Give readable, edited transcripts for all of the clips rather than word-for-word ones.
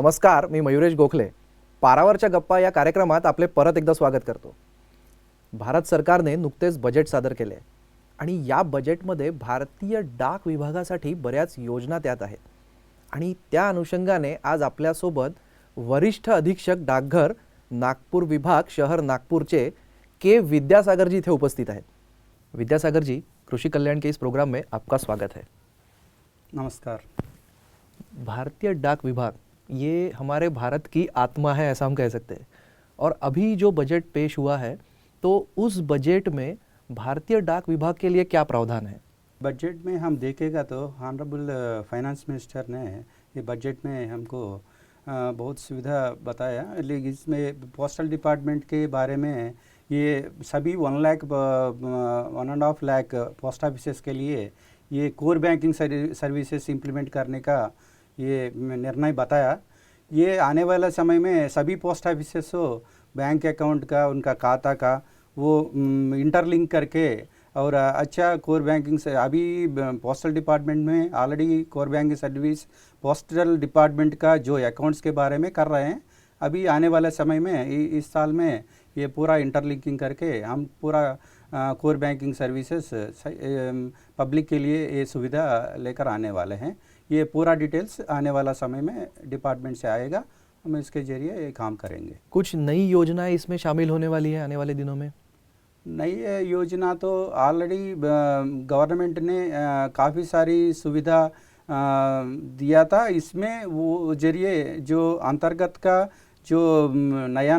नमस्कार, मी मयुरेश गोखले. पारावरच्या गप्पा या कार्यक्रमात आपले परत एकदा स्वागत करतो. भारत सरकारने नुकतेच बजेट सादर केले आणि या बजेटमध्ये भारतीय डाक विभागासाठी बऱ्याच योजना त्यात आहेत. आणि त्या अनुषंगाने आज आपल्यासोबत वरिष्ठ अधीक्षक डाकघर नागपूर विभाग शहर नागपूरचे के विद्यासागर जी इथे उपस्थित आहेत. विद्यासागर जी, कृषि कल्याण के इस प्रोग्राम में आपका स्वागत है. नमस्कार. भारतीय डाक विभाग ये हमारे भारत की आत्मा है, ऐसा हम कह सकते हैं. और अभी जो बजट पेश हुआ है तो उस बजट में भारतीय डाक विभाग के लिए क्या प्रावधान है? बजट में हम देखेगा तो ऑनरेबल फाइनेंस मिनिस्टर ने ये बजट में हमको बहुत सुविधा बताया. लेकिन इसमें पोस्टल डिपार्टमेंट के बारे में ये सभी 1.5 लाख पोस्ट ऑफिसेस के लिए ये कोर बैंकिंग सर्विसेज इम्प्लीमेंट करने का ये निर्णय बताया. ये आने वाला समय में सभी पोस्ट ऑफिसेस को बैंक अकाउंट का, उनका खाता का वो इंटरलिंक करके और अच्छा कोर बैंकिंग से अभी पोस्टल डिपार्टमेंट में already core banking service postal department का जो अकाउंट्स के बारे में कर रहे हैं. अभी आने वाले समय में इस साल में ये पूरा इंटरलिंकिंग करके हम पूरा कोर बैंकिंग सर्विसेज पब्लिक के लिए ये सुविधा लेकर आने वाले हैं. ये पूरा डिटेल्स आने वाला समय में डिपार्टमेंट से आएगा. हम इसके जरिए ये काम करेंगे. कुछ नई योजनाएं इसमें शामिल होने वाली है आने वाले दिनों में? नई योजना तो ऑलरेडी गवर्नमेंट ने काफ़ी सारी सुविधा दिया था. इसमें वो जरिए जो अंतर्गत का जो नया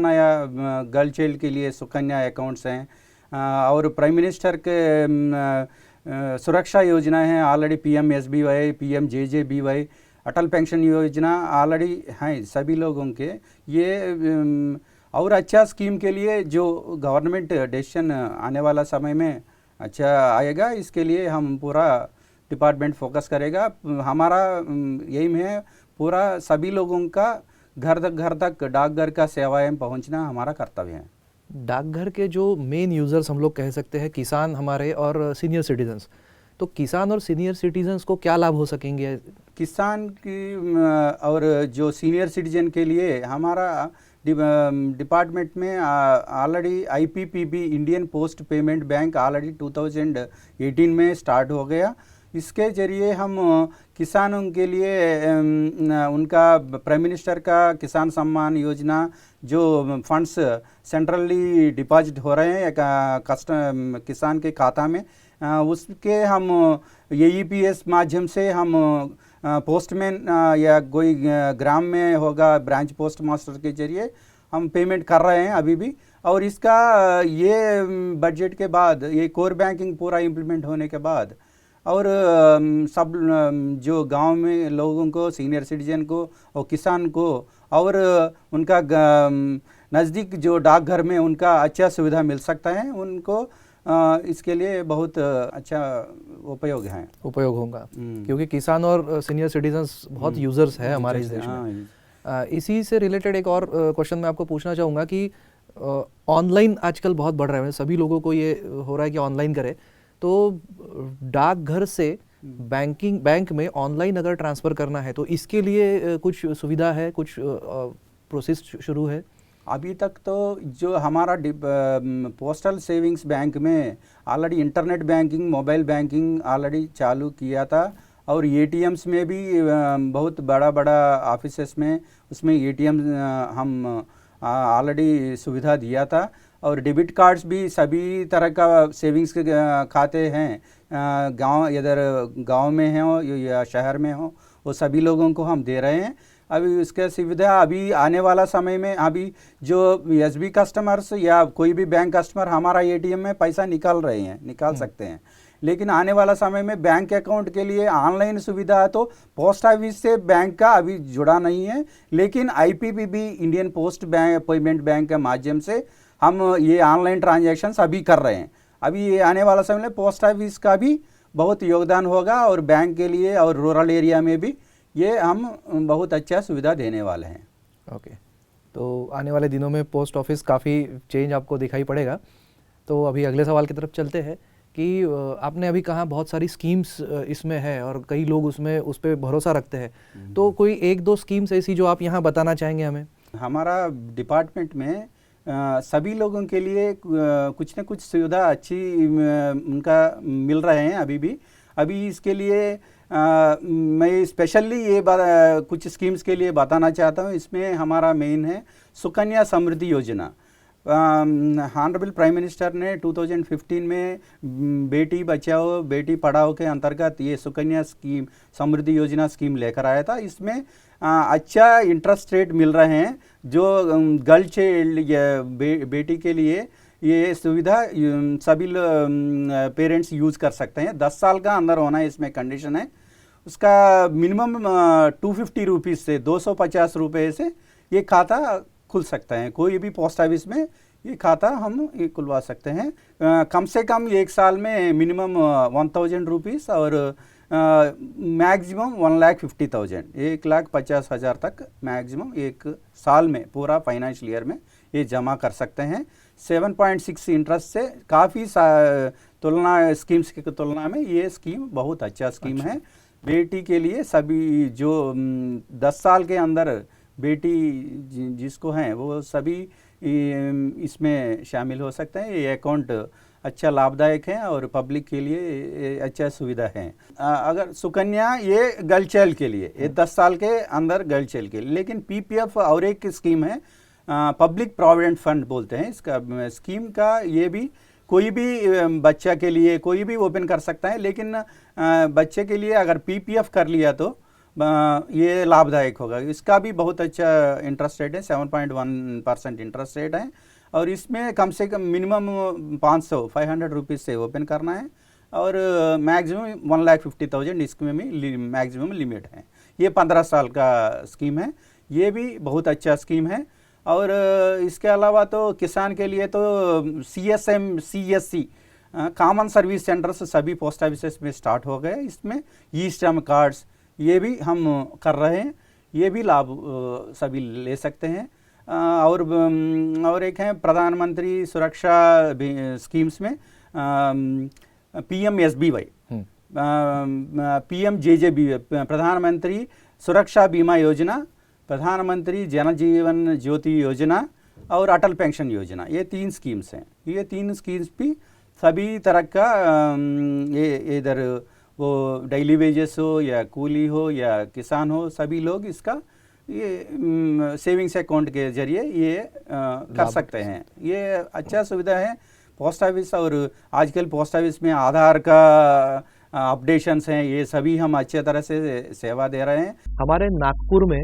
गर्ल चाइल्ड के लिए सुकन्या अकाउंट्स हैं और प्राइम मिनिस्टर के सुरक्षा योजना है ऑलरेडी PMSBY, PMJJBY, अटल पेंशन योजना ऑलरेडी हैं सभी लोगों के. ये और अच्छा स्कीम के लिए जो गवर्नमेंट डिसीजन आने वाला समय में अच्छा आएगा, इसके लिए हम पूरा डिपार्टमेंट फोकस करेगा. हमारा एम है पूरा सभी लोगों का घर तक डाकघर का सेवाएं पहुंचना हमारा कर्तव्य है. डाकघर के जो मेन यूज़र्स हम लोग कह सकते हैं किसान हमारे और सीनियर सिटीजन्स, तो किसान और सीनियर सिटीजन्स को क्या लाभ हो सकेंगे? किसान की और जो सीनियर सिटीजन के लिए हमारा डिपार्टमेंट में already IPPB Indian post payment bank already 2018 में स्टार्ट हो गया. इसके जरिए हम किसानों के लिए उनका प्राइम मिनिस्टर का किसान सम्मान योजना जो फंड्स सेंट्रली डिपॉजिट हो रहे हैं किसान के खाता में, उसके हम AEPS माध्यम से हम पोस्टमैन या कोई ग्राम में होगा ब्रांच पोस्ट मास्टर के जरिए हम पेमेंट कर रहे हैं अभी भी. और इसका ये बजट के बाद ये कोर बैंकिंग पूरा इम्प्लीमेंट होने के बाद और सब जो गांव में लोगों को, सीनियर सिटीजन को और किसान को और उनका नज़दीक जो डाकघर में उनका अच्छा सुविधा मिल सकता है, उनको इसके लिए बहुत अच्छा उपयोग होगा. क्योंकि किसान और सीनियर सिटीजन्स बहुत यूज़र्स हैं हमारे इस देश में. इसी से रिलेटेड एक और क्वेश्चन मैं आपको पूछना चाहूँगा कि ऑनलाइन आजकल बहुत बढ़ रहा है, सभी लोगों को ये हो रहा है कि ऑनलाइन करें. तो डाकघर से बैंक में ऑनलाइन अगर ट्रांसफ़र करना है तो इसके लिए कुछ सुविधा है, कुछ प्रोसेस शुरू है? अभी तक तो जो हमारा पोस्टल सेविंग्स बैंक में already internet banking, mobile banking already चालू किया था. और ATMs में भी बहुत बड़ा ऑफिसेस में उसमें ATM हम ऑलरेडी सुविधा दिया था. और डेबिट कार्ड्स भी सभी तरह का सेविंग्स के खाते हैं, गांव में हो या शहर में हो, वो सभी लोगों को हम दे रहे हैं. अभी उसका सुविधा अभी आने वाला समय में अभी जो SB कस्टमर्स या कोई भी बैंक कस्टमर हमारा ATM में पैसा निकाल सकते हैं. लेकिन आने वाला समय में बैंक अकाउंट के लिए ऑनलाइन सुविधा है. तो पोस्ट ऑफिस से बैंक का अभी जुड़ा नहीं है, लेकिन IPPB Indian post payment bank के माध्यम से हम ये ऑनलाइन ट्रांजैक्शंस अभी कर रहे हैं. अभी ये आने वाला समय में पोस्ट ऑफिस का भी बहुत योगदान होगा और बैंक के लिए और रूरल एरिया में भी ये हम बहुत अच्छा सुविधा देने वाले हैं. ओके, तो आने वाले दिनों में पोस्ट ऑफिस काफ़ी चेंज आपको दिखाई पड़ेगा. तो अभी अगले सवाल की तरफ चलते हैं कि आपने अभी कहा बहुत सारी स्कीम्स इसमें है और कई लोग उसमें उस पर भरोसा रखते हैं, तो कोई एक दो स्कीम्स ऐसी जो आप यहाँ बताना चाहेंगे हमें? हमारा डिपार्टमेंट में सभी लोगों के लिए कुछ न कुछ सुविधा अच्छी उनका मिल रहे हैं अभी इसके लिए मैं स्पेशली ये कुछ स्कीम्स के लिए बताना चाहता हूँ। इसमें हमारा मेन है सुकन्या समृद्धि योजना। ऑनरेबल प्राइम मिनिस्टर ने 2015 में बेटी बचाओ बेटी पढ़ाओ के अंतर्गत ये सुकन्या स्कीम समृद्धि योजना स्कीम लेकर आया था। इसमें अच्छा इंटरेस्ट रेट मिल रहे हैं जो गर्ल चाइल्ड बेटी के लिए ये सुविधा सभी पेरेंट्स यूज़ कर सकते हैं। 10 साल का अंदर होना इसमें कंडीशन है। उसका मिनिमम 250 रुपीज़ से 250 रुपये से ये खाता खुल सकता है। कोई भी पोस्ट ऑफिस में ये खाता हम ये खुलवा सकते हैं। कम से कम एक साल में मिनिमम 1000 रुपीज़ और मैक्सिमम 1,50,000 1,50,000 तक मैक्सिमम एक साल में पूरा फाइनेंशियल ईयर में ये जमा कर सकते हैं। 7.6 इंटरेस्ट से काफ़ी तुलना स्कीम्स की तुलना में ये स्कीम बहुत अच्छा स्कीम है। बेटी के लिए सभी जो 10 साल के अंदर बेटी जिसको हैं वो सभी इसमें शामिल हो सकते हैं। ये अकाउंट अच्छा लाभदायक है और पब्लिक के लिए अच्छा सुविधा है। अगर सुकन्या ये गर्ल चाइल्ड के लिए ये 10 साल के अंदर गर्ल चाइल्ड के लिए, लेकिन पीपीएफ और एक स्कीम है पब्लिक प्रोविडेंट फंड बोलते हैं इसका स्कीम का। ये भी कोई भी बच्चा के लिए कोई भी ओपन कर सकता है, लेकिन बच्चे के लिए अगर पीपीएफ कर लिया तो ये लाभदायक होगा। इसका भी बहुत अच्छा इंटरेस्ट रेट है, 7.1% इंटरेस्ट रेट है और इसमें कम से कम मिनिमम 500 रुपीज़ से ओपन करना है और मैक्सिमम 1,50,000 इसमें भी मैक्सिमम लिमिट है। ये 15 साल का स्कीम है, ये भी बहुत अच्छा स्कीम है। और इसके अलावा तो किसान के लिए तो CSM CSC common service centres सभी पोस्ट ऑफिस में स्टार्ट हो गए। इसमें ई श्रम कार्ड्स ये भी हम कर रहे हैं, ये भी लाभ सभी ले सकते हैं। और एक है प्रधानमंत्री सुरक्षा स्कीम्स में PMSBY PMJJBY प्रधानमंत्री सुरक्षा बीमा योजना, प्रधानमंत्री जन जीवन ज्योति योजना और अटल पेंशन योजना, ये 3 स्कीम्स हैं। ये 3 स्कीम्स भी सभी तरह का ये इधर वो डेली वेजेस हो या कूली हो या किसान हो, सभी लोग इसका ये सेविंग्स अकाउंट के जरिए ये कर सकते हैं। ये अच्छा सुविधा है पोस्ट ऑफिस। और आजकल पोस्ट ऑफिस में आधार का अपडेशंस हैं, ये सभी हम अच्छे तरह से सेवा दे रहे हैं। हमारे नागपुर में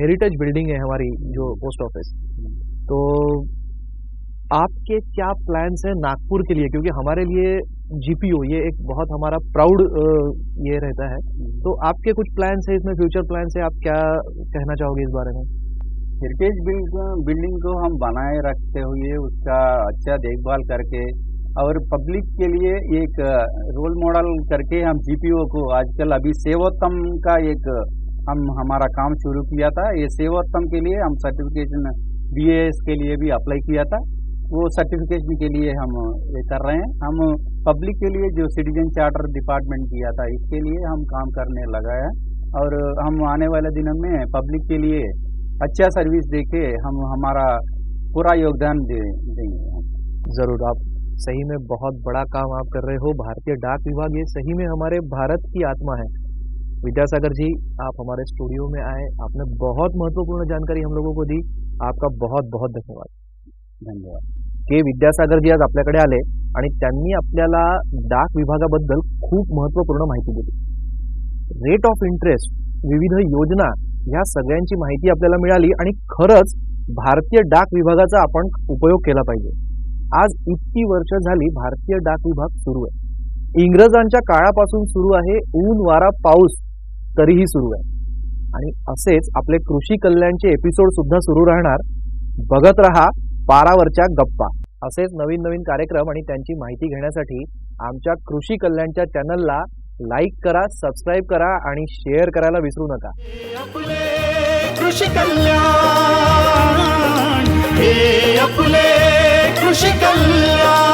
हेरिटेज बिल्डिंग है हमारी जो पोस्ट ऑफिस, तो आपके क्या प्लान्स हैं नागपुर के लिए? क्योंकि हमारे लिए GPO ये एक बहुत हमारा प्राउड ये रहता है, तो आपके कुछ प्लान्स है इसमें, फ्यूचर प्लान्स है, आप क्या कहना चाहोगे इस बारे में? हेरिटेज बिल्डिंग को हम बनाए रखते हुए उसका अच्छा देखभाल करके और पब्लिक के लिए एक रोल मॉडल करके हम GPO को आजकल अभी सेवोत्तम का एक हमारा काम शुरू किया था। ये सेवोत्तम के लिए हम सर्टिफिकेशन BAS के लिए भी अप्लाई किया था, वो सर्टिफिकेशन के लिए हम ये कर रहे हैं। हम पब्लिक के लिए जो सिटीजन चार्टर डिपार्टमेंट किया था इसके लिए हम काम करने लगा है और हम आने वाले दिनों में पब्लिक के लिए अच्छा सर्विस देके हम हमारा पूरा योगदान देंगे। ज़रूर, आप सही में बहुत बड़ा काम आप कर रहे हो। भारतीय डाक विभाग ये सही में हमारे भारत की आत्मा है। विद्यासागर जी, आप हमारे स्टुडिओ में आए, आपने बहुत महत्वपूर्ण जानकारी हम लोगों को दी, आपका बहुत बहुत धन्यवाद। धन्यवाद। के विद्यासागर जी आज आपल्याकडे आले आणि त्यांनी आपल्याला डाक विभागाबद्दल खूप महत्त्वपूर्ण माहिती दिली। रेट ऑफ इंटरेस्ट, विविध योजना, ह्या सगळ्यांची माहिती आपल्याला मिळाली आणि खरंच भारतीय डाक विभागाचा आपण उपयोग केला पाहिजे। आज इतकी वर्ष झाली भारतीय डाक विभाग सुरू आहे। इंग्रजांच्या काळापासून सुरू आहे, ऊन वारा पाऊस तरीही सुरू आहे आणि असेच आपले कृषी कल्याणचे एपिसोड सुद्धा सुरू राहणार। बघत रहा पारावरच्या गप्पा। असेच नवीन नवीन कार्यक्रम आणि त्यांची माहिती घेण्यासाठी आमच्या कृषी कल्याणच्या चॅनलला लाईक करा, सबस्क्राइब करा आणि शेअर करायला विसरू नका। कृषी कल्याण, हे आपले कृषी कल्याण।